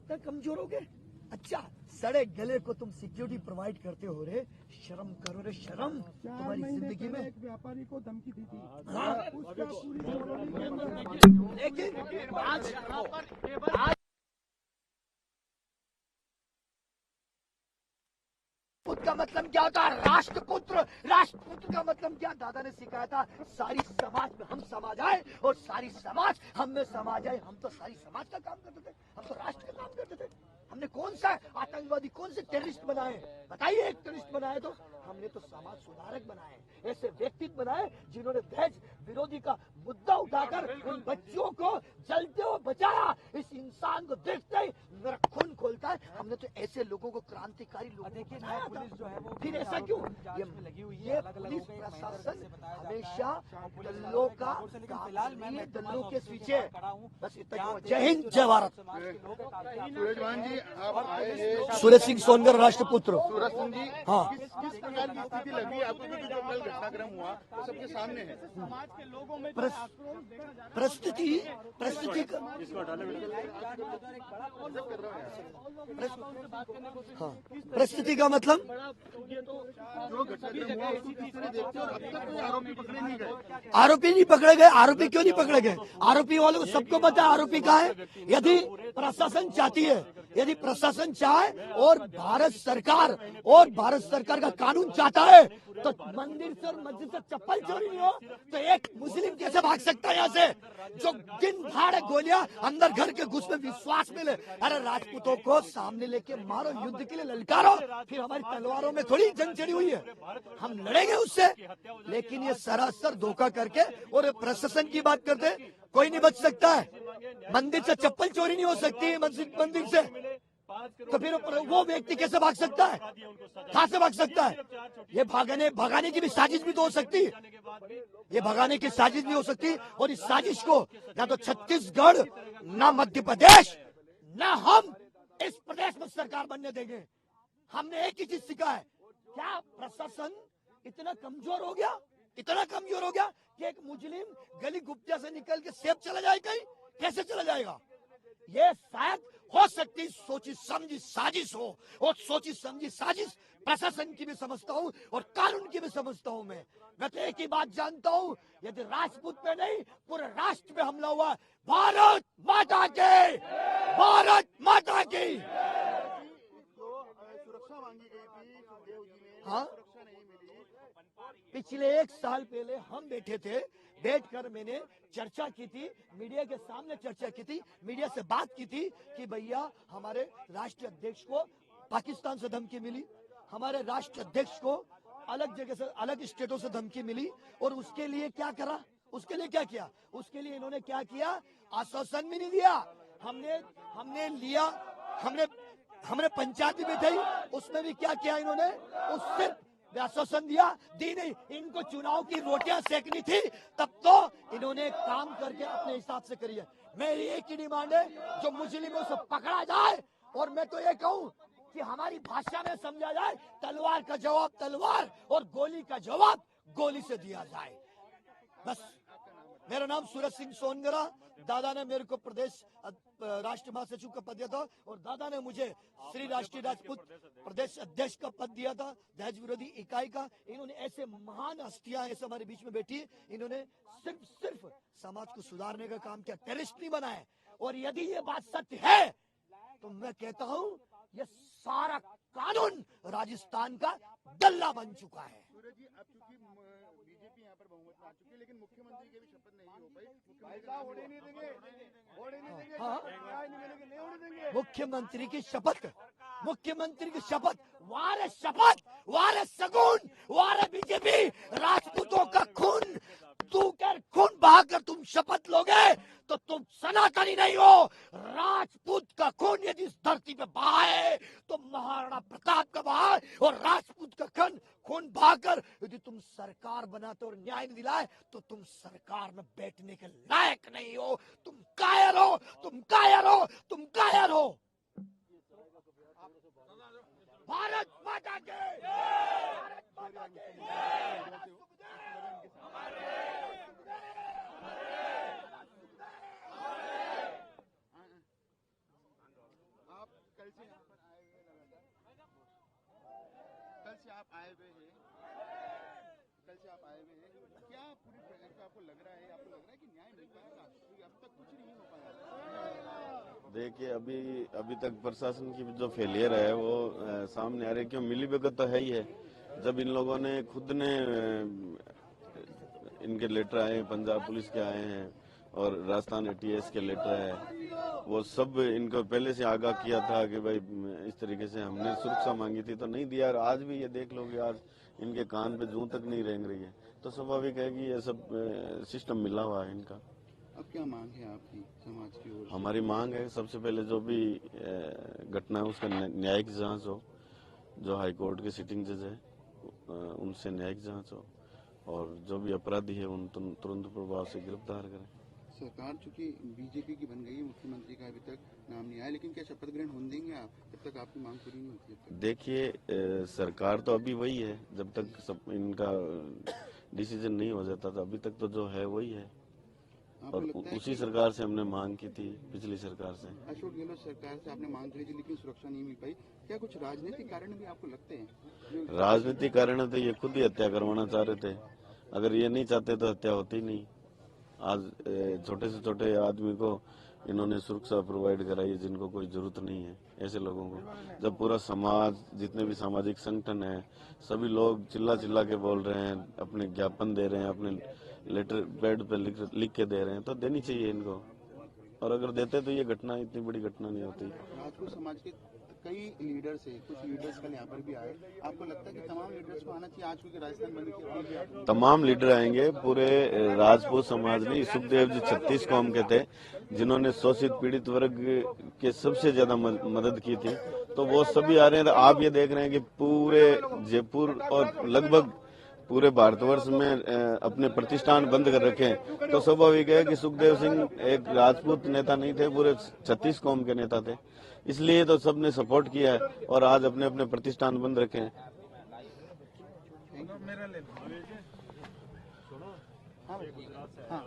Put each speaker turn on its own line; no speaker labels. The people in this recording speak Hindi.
इतना कमजोर हो गए। अच्छा, सड़े गले को तुम सिक्योरिटी प्रोवाइड करते हो रे, शर्म करो रे, शर्म तुम्हारी जिंदगी में।
एक व्यापारी को धमकी दी थी,
हाँ,
उसका पूरी कॉलोनी के अंदर।
लेकिन आज पुत्र का मतलब क्या होता है? राष्ट्रपुत्र। राष्ट्रपुत्र का मतलब क्या? दादा ने सिखाया था, सारी समाज में हम समा जाए और सारी समाज हम में समा जाए। हम तो सारी समाज का काम करते थे, हम तो राष्ट्र का काम करते थे। हमने कौन सा आतंकवादी, कौन से टेररिस्ट बनाए? बताइए, एक टेररिस्ट बनाए तो हमने तो समाज सुधारक बनाए, ऐसे व्यक्तित्व बनाए जिन्होंने देश विरोधी का मुद्दा उठाकर उन बच्चियों को जलते हुए बचाया। इस इंसान को देखते ही मेरा खून खोलता है। हमने तो ऐसे लोगों को क्रांतिकारी लोगों को बनाया था।
पुलिस जो है वो
फिर ऐसा क्यों? ये पुलिस प्रशासन हमेशा दलों का
फिलहाल मैं
दलों के पीछे। बस इतना। जय हिंद, जय भारत।
सूरज भान जी, आप आए हैं।
सूरज सिंह सोनगर, राष्ट्रपुत्र।
सूरज सिंह जी,
हाँ,
किस प्रकार की स्थिति लगी आपको, क्योंकि जो कल घटनाक्रम हुआ वो सबके सामने है।
समाज के लोगों में
परिस्थिति हाँ, परिस्थिति का मतलब
जो घटनाक्रम हुआ उसको किस तरह देखते हो? और अब तक कोई आरोपी पकड़े नहीं गए।
आरोपी नहीं पकड़े गए। आरोपी क्यों नहीं पकड़े गए? आरोपी वालों को सबको पता है आरोपी कहाँ है। यदि प्रशासन चाहती है, यदि प्रशासन चाहे और भारत सरकार का कानून चाहता है तो मंदिर से और मस्जिद से चप्पल चोरी नहीं हो तो एक मुस्लिम कैसे भाग सकता है यहाँ से? जो दिन भाड़ गोलियां अंदर घर के घुस में विश्वास मिले। अरे राजपूतों को सामने लेके मारो, युद्ध के लिए ललकारो, फिर हमारी तलवारों में थोड़ी जंग चढ़ी हुई है, हम लड़ेंगे उससे। लेकिन ये सरासर धोखा करके और प्रशासन की बात करते, कोई नहीं बच सकता है। मंदिर से चप्पल चोरी नहीं हो सकती है, मंदिर से, तो फिर वो व्यक्ति कैसे भाग सकता है? कहां से भाग सकता है? ये भगाने की भी साजिश भी तो हो सकती है। ये भगाने की साजिश भी हो सकती है। और इस साजिश को ना तो छत्तीसगढ़, ना मध्य प्रदेश, ना हम इस प्रदेश में सरकार बनने देंगे। हमने एक ही चीज सीखा है, क्या प्रशासन इतना कमजोर हो गया, इतना कमजोर हो गया कि एक मुस्लिम गली गुप्ता से निकल के सेब चला जाए कहीं? कैसे चला जाएगा? ये शायद हो सकती सोची समझी साजिश हो, और सोची समझी साजिश प्रशासन की भी समझता हूँ और कानून की भी समझता हूँ। मैं तो एक ही बात जानता हूँ, यदि राजपूत पे नहीं पूरे राष्ट्र पे हमला हुआ, भारत माता की, भारत माता की।
सुरक्षा मांगी गई थी सुखदेव जी ने,
हाँ,
सुरक्षा नहीं मिली।
पिछले 1 साल पहले हम बैठे थे, बैठकर मैंने चर्चा की थी, मीडिया के सामने चर्चा की थी, मीडिया से बात की थी कि भैया हमारे राष्ट्रीय अध्यक्ष को पाकिस्तान से धमकी मिली, हमारे राष्ट्रीय अध्यक्ष को अलग जगह से, अलग स्टेटों से धमकी मिली, और उसके लिए क्या करा? उसके लिए क्या किया? उसके लिए इन्होंने क्या किया? आश्वासन भी नहीं दिया। हमने लिया, हमने पंचायत भी बैठाई, उसमें भी क्या किया इन्होंने? उससे आश्वासन दिया, दी नहीं। इनको चुनाव की रोटियां सेकनी थी, तब तो इन्होंने काम करके अपने हिसाब से करी है। मेरी एक ही डिमांड है, जो मुस्लिमों से पकड़ा जाए, और मैं तो ये कहूं कि हमारी भाषा में समझा जाए, तलवार का जवाब तलवार और गोली का जवाब गोली से दिया जाए। बस। मेरा नाम सूरज सिंह सोनगरा। दादा ने मेरे को प्रदेश राष्ट्रीय महासचिव का पद दिया था, और दादा ने मुझे श्री राष्ट्रीय राजपूत प्रदेश अध्यक्ष का पद दिया था, दहेज विरोधी इकाई का। इन्होंने ऐसे महान हस्तियां ऐसे हमारे बीच में बैठी, इन्होंने सिर्फ समाज को सुधारने का काम किया, टेररिस्ट नहीं बनाए। और यदि ये बात सत्य है तो मैं कहता हूं, ये सारा कानून राजस्थान का दल्ला बन चुका है।
सूरज जी, अब चूंकि बीजेपी यहाँ पर बहुमत में आ चुकी है, लेकिन मुख्यमंत्री की भी शपथ नहीं हो पाई।
मुख्यमंत्री की शपथ, मुख्यमंत्री की शपथ, वारे शपथ, वारे सगुन, वारे बीजेपी, राजपूतों का खून, तू कर खून बहाकर तुम शपथ लोगे तो तुम सनातनी नहीं हो। राजपूत का खून यदि इस धरती पे बहा है तो महाराणा प्रताप का बहा है, और राजपूत का खून बहाकर यदि तुम सरकार बनाते और न्याय नहीं दिलाए तो तुम सरकार में बैठने के लायक नहीं हो। तुम कायर हो, तुम कायर हो, तुम कायर हो। भारत माता की, भारत माता की।
देखिए अभी तक प्रशासन की जो फेलियर है वो सामने आ रही है। क्यों, मिलीभगत तो है ही है। जब इन लोगों ने खुद ने इनके लेटर आए हैं, पंजाब पुलिस के आए हैं और राजस्थान एटीएस के लेटर है, वो सब इनको पहले से आगाह किया था कि भाई इस तरीके से हमने सुरक्षा मांगी थी तो नहीं दिया। और आज भी ये देख लोगे, आज इनके कान पे जूं तक नहीं रेंग रही है। तो स्वाभाविक है कि ये सब सिस्टम मिला हुआ है इनका।
अब क्या मांग है आपकी समाज की ओर से?
हमारी मांग है सबसे पहले जो भी घटना है उसका न्यायिक जांच हो। जो हाई कोर्ट के सिटिंग जज है उनसे न्यायिक जांच हो और जो भी अपराधी है उन तुरंत प्रभाव से गिरफ्तार करें।
सरकार चूंकि बीजेपी की बन गई है, मुख्यमंत्री का अभी तक नाम नहीं आया, लेकिन क्या शपथ ग्रहण होने देंगे आप जब तक आपकी मांग पूरी नहीं होती? तब तक
देखिए सरकार तो अभी वही है, जब तक सब इनका डिसीजन नहीं हो जाता तो अभी तक तो जो है वही है।
आपको
और
लगता है
उसी
कि
सरकार से हमने मांग की थी, पिछली सरकार से।
अशोक गहलोत सरकार से आपने मांग करी थी लेकिन सुरक्षा नहीं मिल पाई, क्या कुछ राजनीतिक कारण भी आपको लगते हैं? जो
राजनीतिक कारण है तो ये खुद ही हत्या करवाना चाह रहे थे। अगर ये नहीं चाहते तो हत्या होती नहीं। आज छोटे से छोटे आदमी को इन्होंने सुरक्षा प्रोवाइड कराई है जिनको कोई जरूरत नहीं है। ऐसे लोगों को जब पूरा समाज, जितने भी सामाजिक संगठन है, सभी लोग चिल्ला चिल्ला के बोल रहे हैं, अपने ज्ञापन दे रहे हैं, अपने लेटर पैड पे लिख के दे रहे हैं, तो देनी चाहिए इनको। और अगर देते तो ये घटना, इतनी बड़ी घटना नहीं होती।
राजपूत समाज के कई लीडर्स है, कुछ लीडर्स कल यहाँ पर भी आए, आपको लगता है कि तमाम लीडर्स को आना चाहिए आज क्योंकि राजस्थान बंद की?
तमाम लीडर आएंगे। पूरे राजपूत समाज ने, सुखदेव जी 36 कौम के थे जिन्होंने शोषित पीड़ित वर्ग के सबसे ज्यादा मदद की थी, तो वो सभी आ रहे हैं। आप ये देख रहे हैं कि पूरे जयपुर और लगभग पूरे भारतवर्ष में अपने प्रतिष्ठान बंद कर रखे हैं। तो स्वाभाविक है कि सुखदेव सिंह एक राजपूत नेता नहीं थे, पूरे 36 कौम के नेता थे, इसलिए तो सबने सपोर्ट किया है और आज अपने अपने प्रतिष्ठान बंद रखे हैं।
हाँ